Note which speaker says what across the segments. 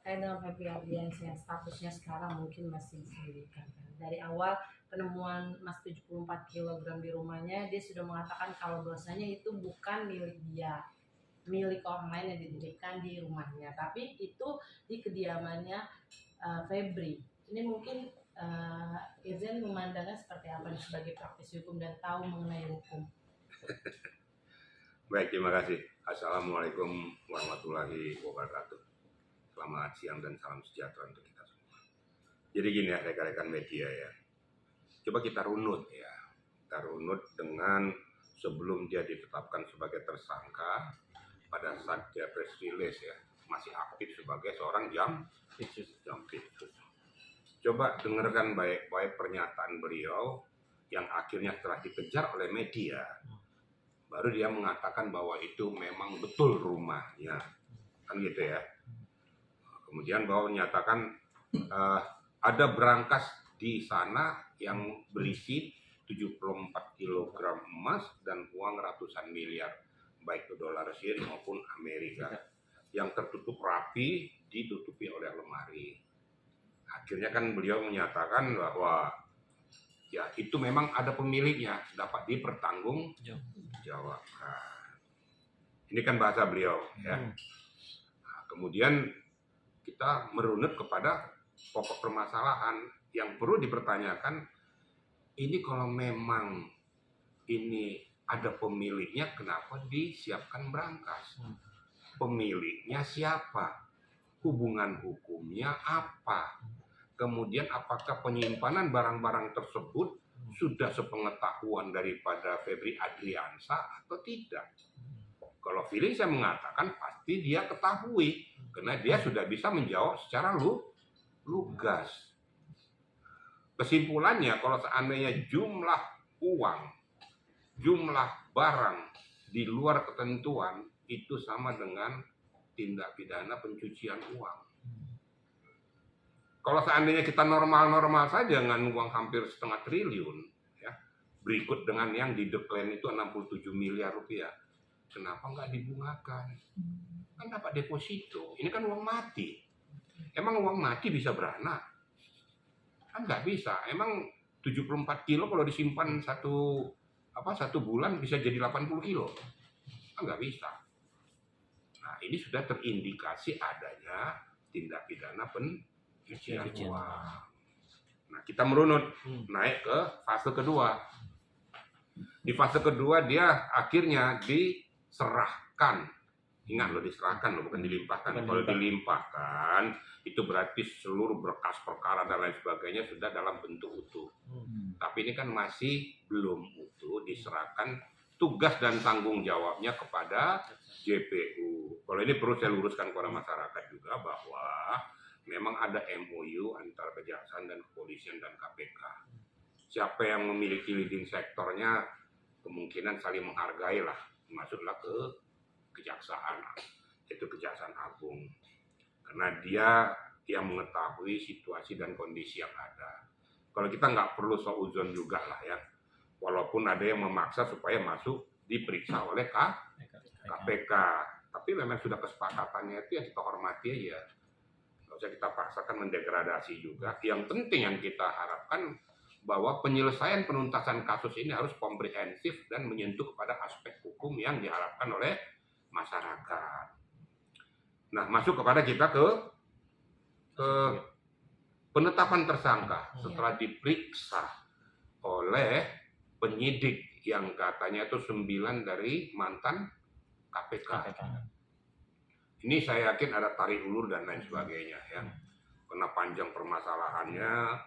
Speaker 1: terkait dengan Febri Ardiansyah yang statusnya sekarang mungkin masih disembunyikan. Dari awal penemuan emas 74 kg di rumahnya, dia sudah mengatakan kalau bahwasanya itu bukan milik dia, milik orang lain yang dititipkan di rumahnya, tapi itu di kediamannya Febri. Ini mungkin Irjen memandangnya seperti apa sebagai praktisi hukum dan tahu mengenai hukum.
Speaker 2: Baik, terima kasih. Assalamualaikum warahmatullahi wabarakatuh. Selamat siang dan salam sejahtera untuk kita semua. Jadi gini ya rekan-rekan media ya. Coba kita runut ya. Kita runut dengan sebelum dia ditetapkan sebagai tersangka, pada saat dia press release ya, masih aktif sebagai seorang jampitsus. Coba dengarkan baik-baik pernyataan beliau yang akhirnya setelah dikejar oleh media, baru dia mengatakan bahwa itu memang betul rumahnya, kan gitu ya. Kemudian bahwa menyatakan ada berangkas di sana yang berisi 74 kg emas dan uang ratusan miliar, baik itu dolar Sing maupun Amerika, yang tertutup rapi, ditutupi oleh lemari. Akhirnya kan beliau menyatakan bahwa ya itu memang ada pemiliknya, dapat dipertanggungjawabkan. Ini kan bahasa beliau ya. Nah, kemudian kita merunut kepada pokok permasalahan yang perlu dipertanyakan. Ini kalau memang ini ada pemiliknya, kenapa disiapkan berangkas? Pemiliknya siapa? Hubungan hukumnya apa? Kemudian apakah penyimpanan barang-barang tersebut sudah sepengetahuan daripada Febri Ardiansyah atau tidak? Kalau feeling saya mengatakan pasti dia ketahui, karena dia sudah bisa menjawab secara lugas. Kesimpulannya, kalau seandainya jumlah uang, jumlah barang di luar ketentuan itu sama dengan tindak pidana pencucian uang. Kalau seandainya kita normal-normal saja dengan uang hampir 1,5 triliun, ya, berikut dengan yang dideklaim itu 67 miliar rupiah, kenapa nggak dibungakan? Kan dapat deposito, ini kan uang mati. Emang uang mati bisa beranak? Kan nggak bisa. Emang 74 kilo kalau disimpan satu bulan bisa jadi 80 kilo? Kan nggak bisa. Nah, ini sudah terindikasi adanya tindak pidana pencucian uang. Nah, kita merunut naik ke fase kedua. Di fase kedua dia akhirnya diserahkan. Ingat loh, diserahkan loh, bukan dilimpahkan. Kalau dilimpahkan itu berarti seluruh berkas perkara dan lain sebagainya sudah dalam bentuk utuh. Tapi ini kan masih belum utuh, diserahkan tugas dan tanggung jawabnya kepada JPU. Kalau ini perlu saya luruskan kepada masyarakat juga bahwa memang ada MOU antara Kejaksaan dan Kepolisian dan KPK. Siapa yang memiliki leading sektornya kemungkinan saling menghargai lah, masuklah ke Kejaksaan, itu Kejaksaan Agung, karena dia yang mengetahui situasi dan kondisi yang ada. Kalau kita nggak perlu seuzon juga lah ya, walaupun ada yang memaksa supaya masuk diperiksa oleh KPK, tapi memang sudah kesepakatannya itu ya kita hormati aja, nggak usah kita paksakan mendegradasi juga. Yang penting yang kita harapkan bahwa penyelesaian penuntasan kasus ini harus komprehensif dan menyentuh kepada aspek hukum yang diharapkan oleh masyarakat. Nah, masuk kepada kita ke penetapan tersangka setelah diperiksa oleh penyidik yang katanya itu 9 dari mantan KPK. Ini saya yakin ada tarik ulur dan lain sebagainya ya. Karena panjang permasalahannya,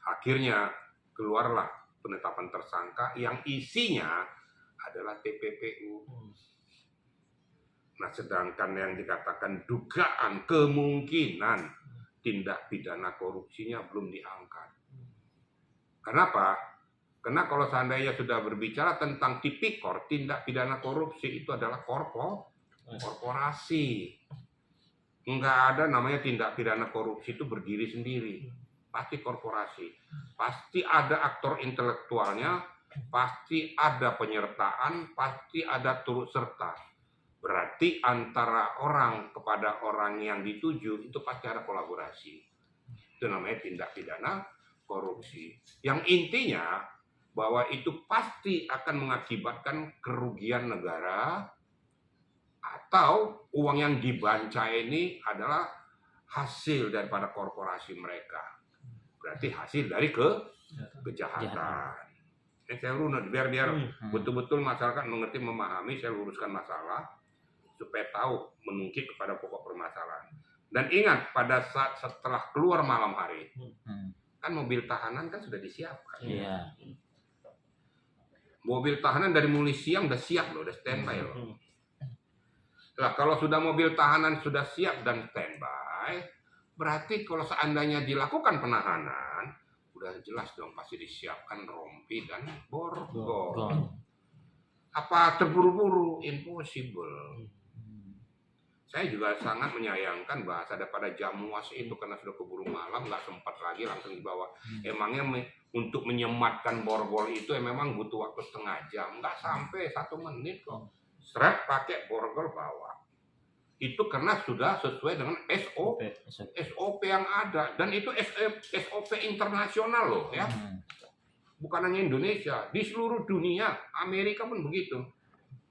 Speaker 2: akhirnya keluarlah penetapan tersangka yang isinya adalah TPPU. Nah, sedangkan yang dikatakan dugaan kemungkinan tindak pidana korupsinya belum diangkat. Kenapa? Karena kalau seandainya sudah berbicara tentang tipikor, tindak pidana korupsi itu adalah korporasi. Enggak ada namanya tindak pidana korupsi itu berdiri sendiri. Pasti korporasi. Pasti ada aktor intelektualnya, pasti ada penyertaan, pasti ada turut serta. berarti antara orang kepada orang yang dituju itu pasti ada kolaborasi. Itu namanya tindak pidana korupsi. Yang intinya bahwa itu pasti akan mengakibatkan kerugian negara, atau uang yang dibanca ini adalah hasil daripada korporasi mereka. Berarti hasil dari kejahatan. Saya runut biar betul-betul masyarakat mengerti, memahami. Saya luruskan masalah supaya tahu menungkit kepada pokok permasalahan. Dan ingat, pada saat setelah keluar malam hari, kan mobil tahanan kan sudah disiapkan.
Speaker 3: Iya.
Speaker 2: Mobil tahanan dari mulai siang udah siap loh, udah standby loh. Nah, kalau sudah mobil tahanan sudah siap dan standby, berarti kalau seandainya dilakukan penahanan, udah jelas dong pasti disiapkan rompi dan borgol. Apa terburu-buru? Impossible. Saya juga sangat menyayangkan bahasa daripada Jamuas itu, karena sudah keburu malam, nggak sempat lagi langsung dibawa. Emangnya untuk menyematkan borgol itu memang butuh waktu setengah jam, nggak sampai 1 menit kok. Seret pakai borgol bawa. Itu karena sudah sesuai dengan SOP yang ada, dan itu SOP internasional loh ya. Bukan hanya Indonesia, di seluruh dunia, Amerika pun begitu.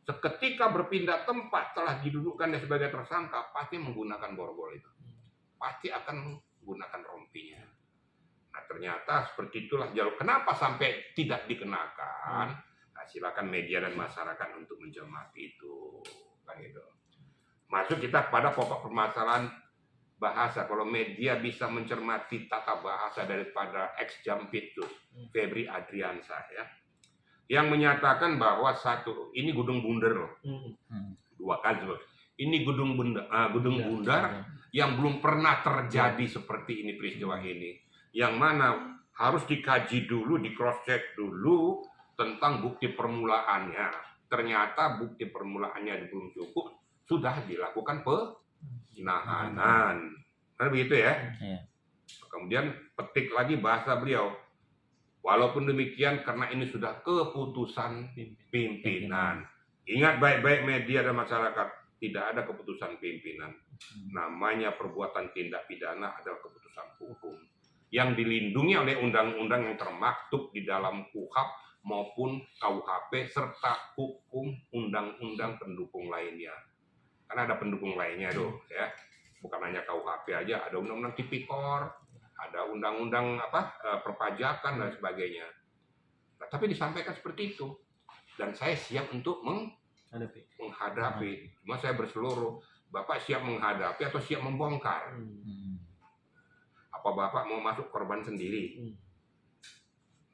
Speaker 2: Seketika berpindah tempat telah didudukkan sebagai tersangka, pasti menggunakan borgol itu. Pasti akan menggunakan rompinya. Nah, ternyata seperti itulah jalur. Kenapa sampai tidak dikenakan? Nah, silakan media dan masyarakat untuk mencermati itu. Kan gitu. Masuk kita pada pokok permasalahan bahasa. Kalau media bisa mencermati tata bahasa daripada ex Jampitus, Febri Adriansyah ya, yang menyatakan bahwa ini Gudung Bundar loh. 2 kali loh. Ini Gudung Bundar yang belum pernah terjadi seperti ini peristiwa ini. Yang mana harus dikaji dulu, di cross check dulu tentang bukti permulaannya. Ternyata bukti permulaannya belum cukup, sudah dilakukan penahanan. Kan begitu ya? Kemudian petik lagi bahasa beliau. Walaupun demikian, karena ini sudah keputusan pimpinan. Ingat baik-baik media dan masyarakat, tidak ada keputusan pimpinan. Namanya perbuatan tindak pidana adalah keputusan hukum yang dilindungi oleh undang-undang yang termaktub di dalam KUHP maupun KUHP serta hukum undang-undang pendukung lainnya. Karena ada pendukung lainnya tuh ya. Bukan hanya KUHP aja, ada undang-undang tipikor, ada undang-undang perpajakan dan sebagainya. Nah, tapi disampaikan seperti itu, dan saya siap untuk menghadapi. Cuma saya berseluruh, Bapak siap menghadapi atau siap membongkar? Apa Bapak mau masuk korban sendiri?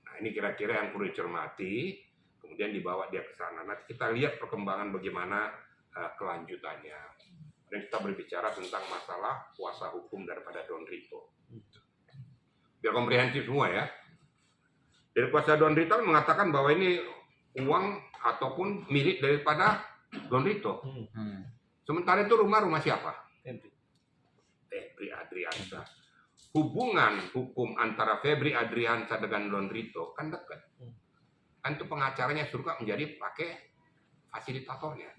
Speaker 2: Nah, ini kira-kira yang perlu dicermati, kemudian dibawa dia ke sana. Nanti kita lihat perkembangan bagaimana kelanjutannya. Dan kita berbicara tentang masalah kuasa hukum daripada Don Rito. Biar komprehensif semua ya. Dari kuasa Don Rito mengatakan bahwa ini uang ataupun milik daripada Don Rito. Sementara itu rumah siapa? Febri Adriansyah. Hubungan hukum antara Febri Adriansyah dengan Don Rito kan dekat. Kan itu pengacaranya suka menjadi pakai fasilitatornya.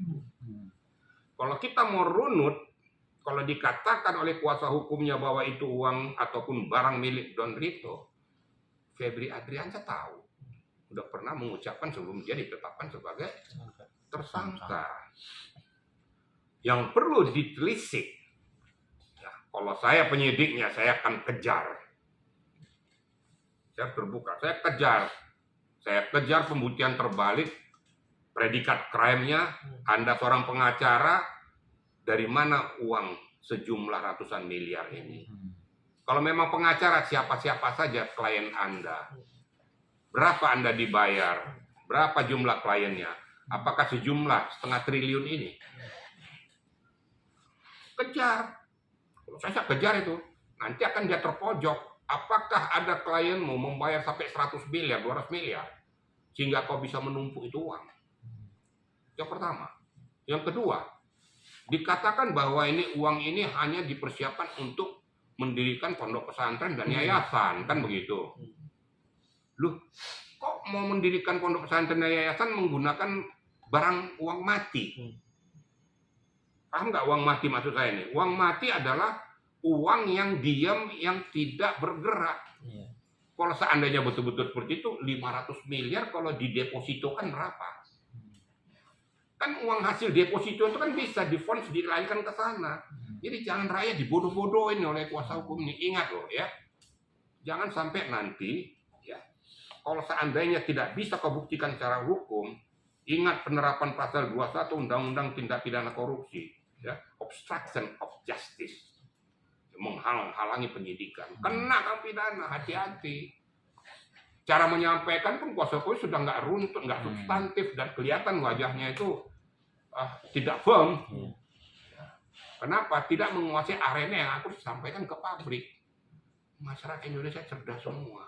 Speaker 2: Kalau kita mau runut, kalau dikatakan oleh kuasa hukumnya bahwa itu uang ataupun barang milik Don Rito, Febri Adriansyah tahu. Udah pernah mengucapkan sebelum dia ditetapkan sebagai tersangka. Yang perlu ditelisik, ya, kalau saya penyidiknya, saya akan kejar. Saya terbuka, saya kejar pembuktian terbalik, predikat crime-nya, Anda seorang pengacara, dari mana uang sejumlah ratusan miliar ini? Kalau memang pengacara, siapa-siapa saja klien Anda? Berapa Anda dibayar? Berapa jumlah kliennya? Apakah sejumlah 1,5 triliun ini? Kejar. Kalau saya kejar itu, nanti akan dia terpojok. Apakah ada klien mau membayar sampai 100 miliar, 200 miliar? Sehingga kau bisa menumpuk itu uang. Yang pertama. Yang kedua, dikatakan bahwa ini uang ini hanya dipersiapkan untuk mendirikan pondok pesantren dan yayasan, kan begitu. Loh, kok mau mendirikan pondok pesantren dan yayasan menggunakan barang uang mati? Paham nggak uang mati maksud saya ini? Uang mati adalah uang yang diam, yang tidak bergerak.
Speaker 3: Iya.
Speaker 2: Kalau seandainya betul-betul seperti itu, 500 miliar kalau didepositokan berapa? Kan uang hasil deposito itu kan bisa difonds dilarikan ke sana. Jadi jangan rakyat dibodoh-bodohin oleh kuasa hukum ini. Ingat loh ya, jangan sampai nanti ya, kalau seandainya tidak bisa kau buktikan secara hukum, ingat penerapan pasal 21 Undang-Undang Tindak Pidana Korupsi, ya, obstruction of justice, menghalangi penyidikan, kena kan pidana, hati-hati. Cara menyampaikan pun kuasa hukum sudah nggak runtut, nggak substantif, dan kelihatan wajahnya itu tidak firm. Kenapa? Tidak menguasai arena yang aku sampaikan ke publik. Masyarakat Indonesia cerdas semua.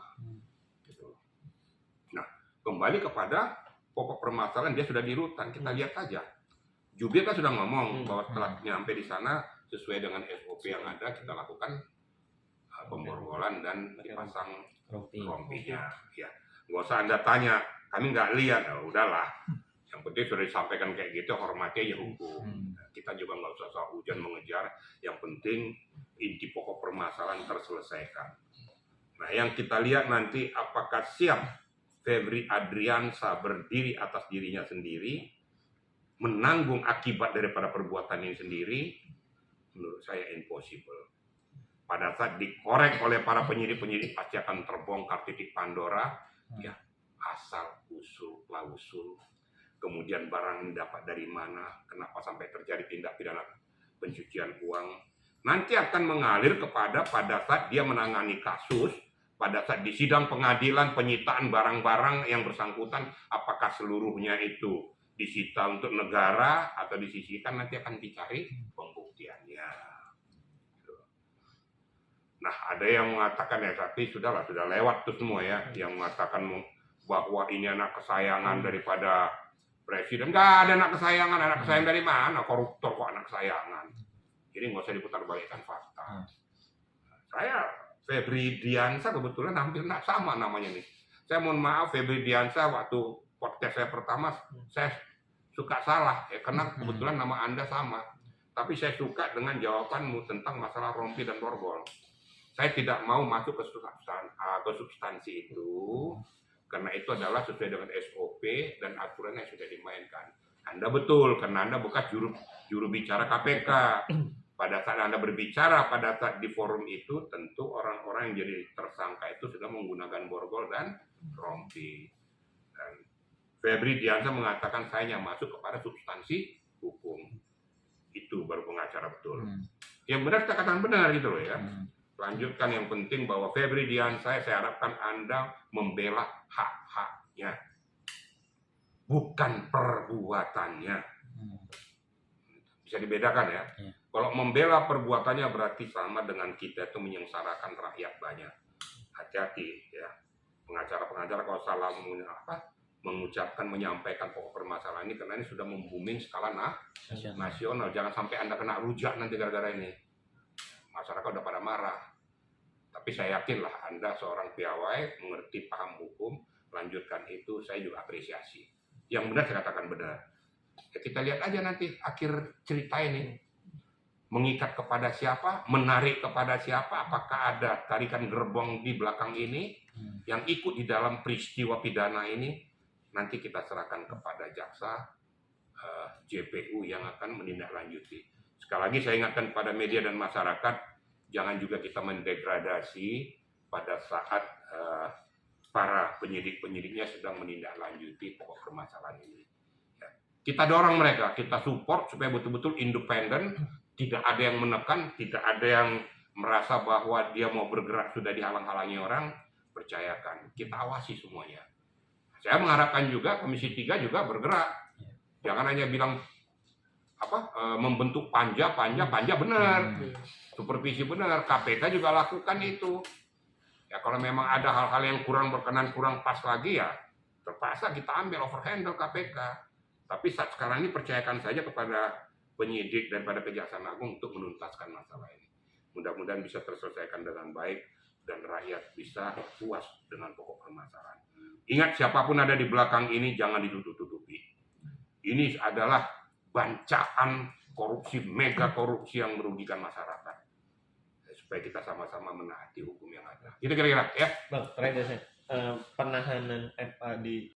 Speaker 2: Gitu. Nah, kembali kepada pokok permasalahan, dia sudah di rutan. Kita lihat saja. Jubir kan sudah ngomong bahwa setelah nyampe di sana, sesuai dengan SOP yang ada, kita lakukan pemborgolan dan dipasang rompinya. Ya, nggak usah Anda tanya, kami nggak lihat. Ya, udahlah. Yang penting sudah disampaikan kayak gitu, hormati aja hukum. Kita juga nggak usah soal hujan mengejar. Yang penting inti pokok permasalahan terselesaikan. Nah, yang kita lihat nanti apakah siap Febri Adriansa berdiri atas dirinya sendiri, menanggung akibat daripada perbuatan ini sendiri, menurut saya impossible. Pada saat dikorek oleh para penyidik-penyidik pasti akan terbongkar titik Pandora, ya, asal usul klausul. Kemudian barang dapat dari mana, kenapa sampai terjadi tindak pidana pencucian uang. Nanti akan mengalir kepada pada saat dia menangani kasus, pada saat di sidang pengadilan penyitaan barang-barang yang bersangkutan, apakah seluruhnya itu disita untuk negara atau disisihkan, nanti akan dicari pembuktiannya. Nah, ada yang mengatakan ya, tapi sudahlah, sudah lewat tuh semua ya, yang mengatakan bahwa ini anak kesayangan daripada presiden. Nggak ada anak kesayangan dari mana? Koruptor kok anak kesayangan. Jadi nggak usah diputar-balikkan fakta. Saya Febri Diansa kebetulan hampir nggak sama namanya nih. Saya mohon maaf, Febri Diansa waktu podcast saya pertama saya suka salah ya, karena kebetulan nama Anda sama. Tapi saya suka dengan jawabanmu tentang masalah rompi dan borgol. Saya tidak mau masuk ke substansi itu. Karena itu adalah sesuai dengan SOP dan aturan yang sudah dimainkan. Anda betul, karena Anda bekas juru bicara KPK. Pada saat Anda berbicara, pada saat di forum itu, tentu orang-orang yang jadi tersangka itu sudah menggunakan borgol dan rompi. Dan Febri Diansa mengatakan saya masuk kepada substansi hukum. Itu baru pengacara betul. Yang benar kita katakan benar gitu loh ya. Lanjutkan, yang penting bahwa Febri Diansa, saya harapkan Anda membela hak-haknya, bukan perbuatannya. Bisa dibedakan ya. Kalau membela perbuatannya berarti sama dengan kita itu menyengsarakan rakyat banyak. Hati-hati ya. Pengacara-pengacara kalau salah mengucapkan, menyampaikan pokok permasalahan ini, karena ini sudah membuming skala nasional. Jangan sampai Anda kena rujak nanti gara-gara ini. Masyarakat udah pada marah. Tapi saya yakinlah Anda seorang piawai, mengerti, paham hukum, lanjutkan itu, saya juga apresiasi. Yang benar saya katakan benar. Ya, kita lihat aja nanti akhir cerita ini. Mengikat kepada siapa, menarik kepada siapa, apakah ada tarikan gerbong di belakang ini, yang ikut di dalam peristiwa pidana ini, nanti kita serahkan kepada jaksa JPU yang akan menindaklanjuti. Sekali lagi saya ingatkan kepada media dan masyarakat, jangan juga kita mendegradasi pada saat para penyidik-penyidiknya sedang menindaklanjuti pokok permasalahan ini. Ya. Kita dorong mereka, kita support supaya betul-betul independen, tidak ada yang menekan, tidak ada yang merasa bahwa dia mau bergerak sudah dihalang-halangi orang. Percayakan, kita awasi semuanya. Saya mengharapkan juga Komisi 3 juga bergerak. Jangan hanya bilang membentuk panja benar, supervisi benar, KPK juga lakukan itu. Ya kalau memang ada hal-hal yang kurang berkenan, kurang pas lagi ya terpaksa kita ambil overhandle KPK. Tapi saat sekarang ini percayakan saja kepada penyidik daripada Kejaksaan Agung untuk menuntaskan masalah ini. Mudah-mudahan bisa terselesaikan dengan baik dan rakyat bisa puas dengan pokok permasalahan. Ingat, siapapun ada di belakang ini jangan ditutup-tutupi. Ini adalah bancaan korupsi, mega korupsi yang merugikan masyarakat. Supaya kita sama-sama menaati hukum yang ada. Itu kira-kira ya.
Speaker 3: Bang, terakhir saya, penahanan FA di